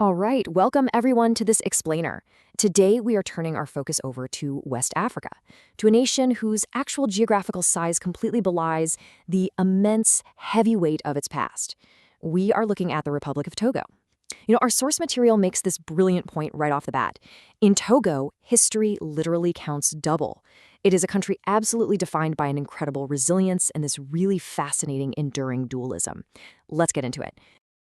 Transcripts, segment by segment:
All right, welcome everyone to this explainer. Today we are turning our focus over to West Africa, to a nation whose actual geographical size completely belies the immense heavy weight of its past. We are looking at the Republic of Togo. Our source material makes this brilliant point right off the bat. In Togo, history literally counts double. It is a country absolutely defined by an incredible resilience and this really fascinating, enduring dualism. Let's get into it.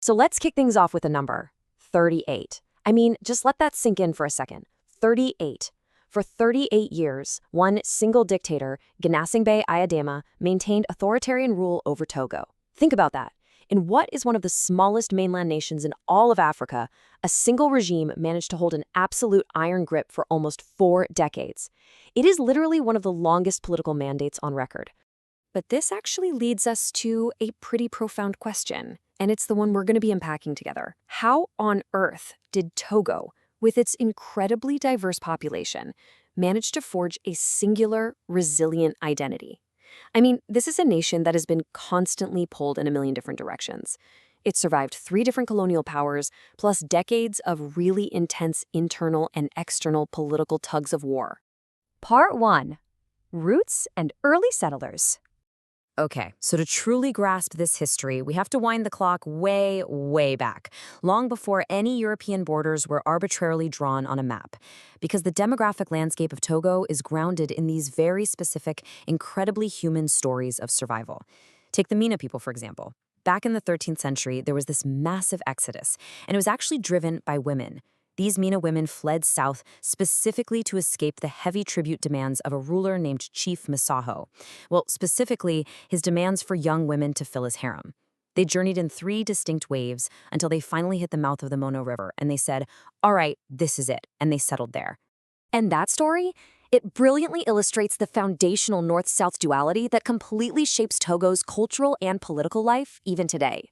So let's kick things off with a number. 38. I mean, just let that sink in for a second. 38. For 38 years, one single dictator, Gnassingbé, maintained authoritarian rule over Togo. Think about that. In what is one of the smallest mainland nations in all of Africa, a single regime managed to hold an absolute iron grip for almost 4 decades. It is literally one of the longest political mandates on record. But this actually leads us to a pretty profound question, and it's the one we're going to be unpacking together. How on earth did Togo, with its incredibly diverse population, manage to forge a singular, resilient identity? I mean, this is a nation that has been constantly pulled in a million different directions. It survived 3 different colonial powers, plus decades of really intense internal and external political tugs of war. Part 1. Roots and Early Settlers. Okay, so to truly grasp this history, we have to wind the clock way, way back, long before any European borders were arbitrarily drawn on a map, because the demographic landscape of Togo is grounded in these very specific, incredibly human stories of survival. Take the Mina people, for example. Back in the 13th century, there was this massive exodus, and it was actually driven by women. These Mina women fled south specifically to escape the heavy tribute demands of a ruler named Chief Masaho. Well, specifically, his demands for young women to fill his harem. They journeyed in 3 distinct waves until they finally hit the mouth of the Mono River, and they said, all right, this is it, and they settled there. And that story? It brilliantly illustrates the foundational north-south duality that completely shapes Togo's cultural and political life even today.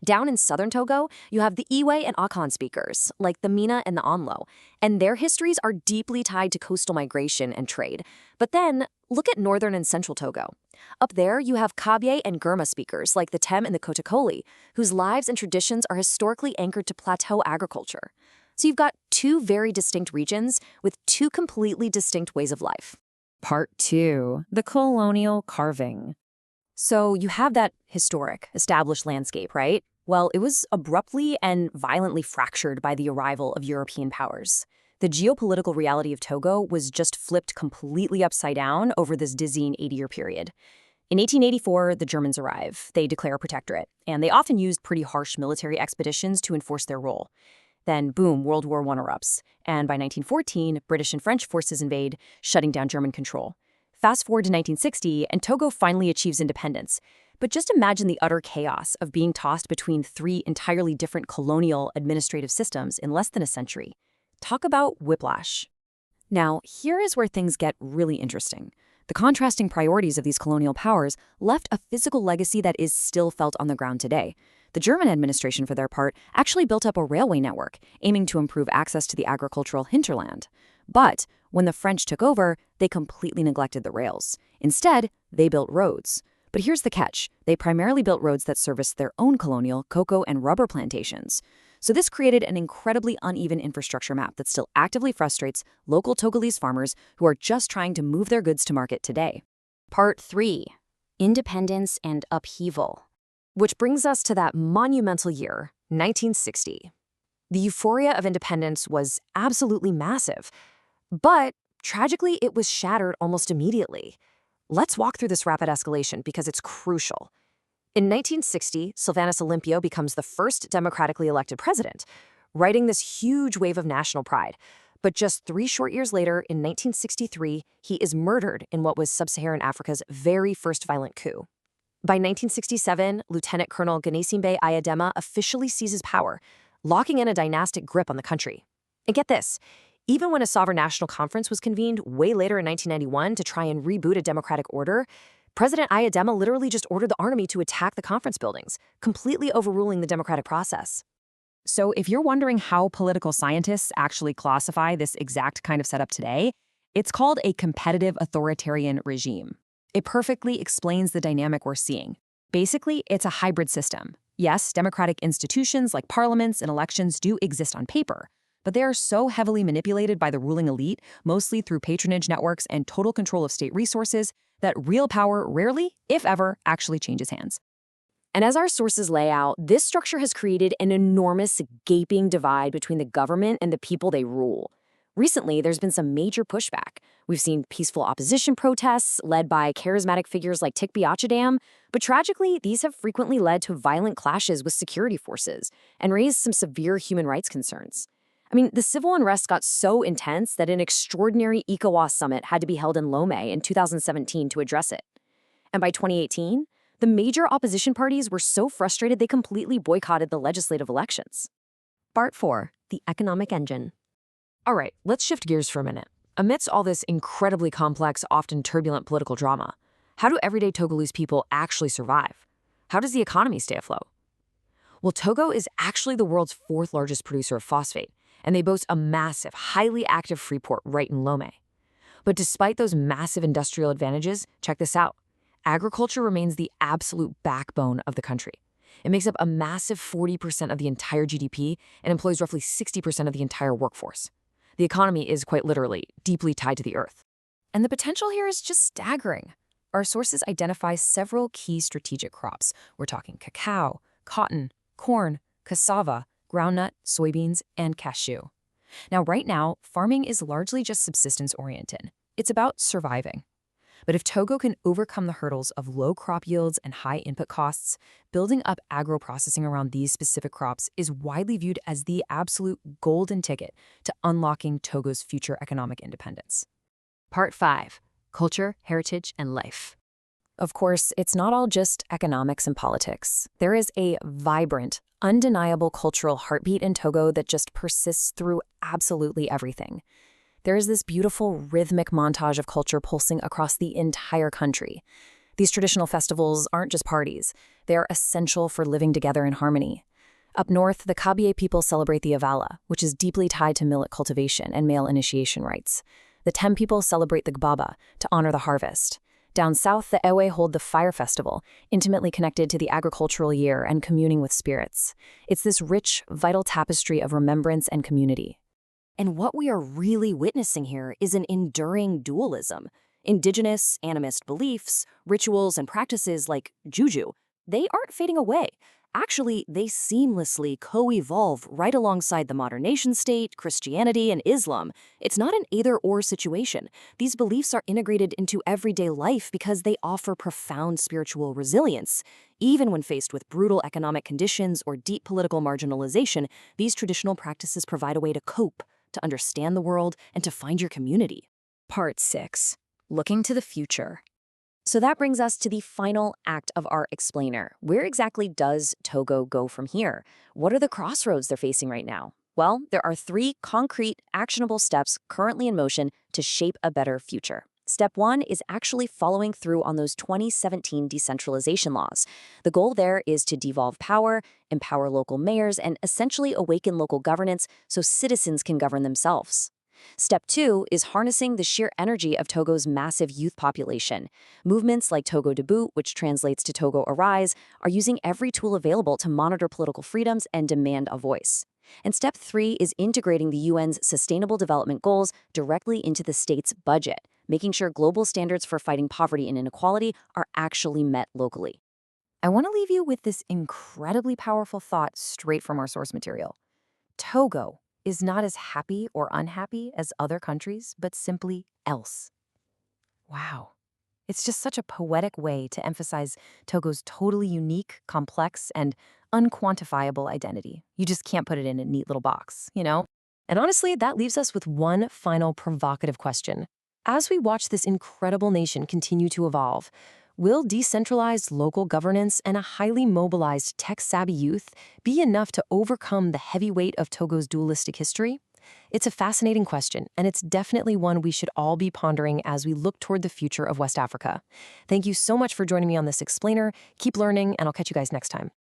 Down in southern Togo, you have the Iwe and Akan speakers, like the Mina and the Onlo, and their histories are deeply tied to coastal migration and trade. But then, look at northern and central Togo. Up there, you have Kabye and Gurma speakers, like the Tem and the Kotakoli, whose lives and traditions are historically anchored to plateau agriculture. So you've got 2 very distinct regions with 2 completely distinct ways of life. Part 2. The colonial carving. So you have that historic, established landscape, right? Well, it was abruptly and violently fractured by the arrival of European powers. The geopolitical reality of Togo was just flipped completely upside down over this dizzying 80-year period. In 1884, the Germans arrive. They declare a protectorate, and they often used pretty harsh military expeditions to enforce their role. Then, boom, World War I erupts, and by 1914, British and French forces invade, shutting down German control. Fast forward to 1960, and Togo finally achieves independence. But just imagine the utter chaos of being tossed between 3 entirely different colonial administrative systems in less than a century. Talk about whiplash. Now, here is where things get really interesting. The contrasting priorities of these colonial powers left a physical legacy that is still felt on the ground today. The German administration, for their part, actually built up a railway network, aiming to improve access to the agricultural hinterland. But when the French took over, they completely neglected the rails. Instead, they built roads. But here's the catch. They primarily built roads that serviced their own colonial cocoa and rubber plantations. So this created an incredibly uneven infrastructure map that still actively frustrates local Togolese farmers who are just trying to move their goods to market today. Part 3. Independence and upheaval. Which brings us to that monumental year, 1960. The euphoria of independence was absolutely massive. But tragically, it was shattered almost immediately. Let's walk through this rapid escalation because it's crucial. In 1960, Sylvanus Olympio becomes the first democratically elected president, riding this huge wave of national pride. But just 3 short years later, in 1963, he is murdered in what was sub-Saharan Africa's very first violent coup. By 1967, Lieutenant Colonel Gnassingbé officially seizes power, locking in a dynastic grip on the country. And get this. Even when a sovereign national conference was convened way later in 1991 to try and reboot a democratic order, President Ayadema literally just ordered the army to attack the conference buildings, completely overruling the democratic process. So if you're wondering how political scientists actually classify this exact kind of setup today, it's called a competitive authoritarian regime. It perfectly explains the dynamic we're seeing. Basically, it's a hybrid system. Yes, democratic institutions like parliaments and elections do exist on paper, but they are so heavily manipulated by the ruling elite, mostly through patronage networks and total control of state resources, that real power rarely, if ever, actually changes hands. And as our sources lay out, this structure has created an enormous gaping divide between the government and the people they rule. Recently, there's been some major pushback. We've seen peaceful opposition protests led by charismatic figures like Tikbi Achidam, but tragically, these have frequently led to violent clashes with security forces and raised some severe human rights concerns. I mean, the civil unrest got so intense that an extraordinary ECOWAS summit had to be held in Lomé in 2017 to address it. And by 2018, the major opposition parties were so frustrated they completely boycotted the legislative elections. Part 4. The economic engine. All right, let's shift gears for a minute. Amidst all this incredibly complex, often turbulent political drama, how do everyday Togolese people actually survive? How does the economy stay afloat? Well, Togo is actually the world's fourth largest producer of phosphate, and they boast a massive, highly active free port right in Lomé. But despite those massive industrial advantages, check this out. Agriculture remains the absolute backbone of the country. It makes up a massive 40% of the entire GDP and employs roughly 60% of the entire workforce. The economy is quite literally deeply tied to the earth. And the potential here is just staggering. Our sources identify several key strategic crops. We're talking cacao, cotton, corn, cassava, groundnut, soybeans, and cashew. Now, right now, farming is largely just subsistence-oriented. It's about surviving. But if Togo can overcome the hurdles of low crop yields and high input costs, building up agro-processing around these specific crops is widely viewed as the absolute golden ticket to unlocking Togo's future economic independence. Part 5. Culture, Heritage, and Life. Of course, it's not all just economics and politics. There is a vibrant, undeniable cultural heartbeat in Togo that just persists through absolutely everything. There is this beautiful rhythmic montage of culture pulsing across the entire country. These traditional festivals aren't just parties. They are essential for living together in harmony. Up north, the Kabye people celebrate the Avala, which is deeply tied to millet cultivation and male initiation rites. The Tem people celebrate the Gbaba to honor the harvest. Down south, the Ewe hold the Fire Festival, intimately connected to the agricultural year and communing with spirits. It's this rich, vital tapestry of remembrance and community. And what we are really witnessing here is an enduring dualism. Indigenous, animist beliefs, rituals, and practices like juju, they aren't fading away. Actually, they seamlessly co-evolve right alongside the modern nation-state, Christianity, and Islam. It's not an either-or situation. These beliefs are integrated into everyday life because they offer profound spiritual resilience. Even when faced with brutal economic conditions or deep political marginalization, these traditional practices provide a way to cope, to understand the world, and to find your community. Part 6. Looking to the future. So that brings us to the final act of our explainer. Where exactly does Togo go from here? What are the crossroads they're facing right now? Well, there are 3 concrete, actionable steps currently in motion to shape a better future. Step 1 is actually following through on those 2017 decentralization laws. The goal there is to devolve power, empower local mayors, and essentially awaken local governance so citizens can govern themselves. Step 2 is harnessing the sheer energy of Togo's massive youth population. Movements like Togo Debout, which translates to Togo Arise, are using every tool available to monitor political freedoms and demand a voice. And step 3 is integrating the UN's Sustainable Development Goals directly into the state's budget, making sure global standards for fighting poverty and inequality are actually met locally. I want to leave you with this incredibly powerful thought straight from our source material. Togo is not as happy or unhappy as other countries, but simply else. Wow. It's just such a poetic way to emphasize Togo's totally unique, complex, and unquantifiable identity. You just can't put it in a neat little box, you know? And honestly, that leaves us with one final provocative question. As we watch this incredible nation continue to evolve, will decentralized local governance and a highly mobilized tech-savvy youth be enough to overcome the heavy weight of Togo's dualistic history? It's a fascinating question, and it's definitely one we should all be pondering as we look toward the future of West Africa. Thank you so much for joining me on this explainer. Keep learning, and I'll catch you guys next time.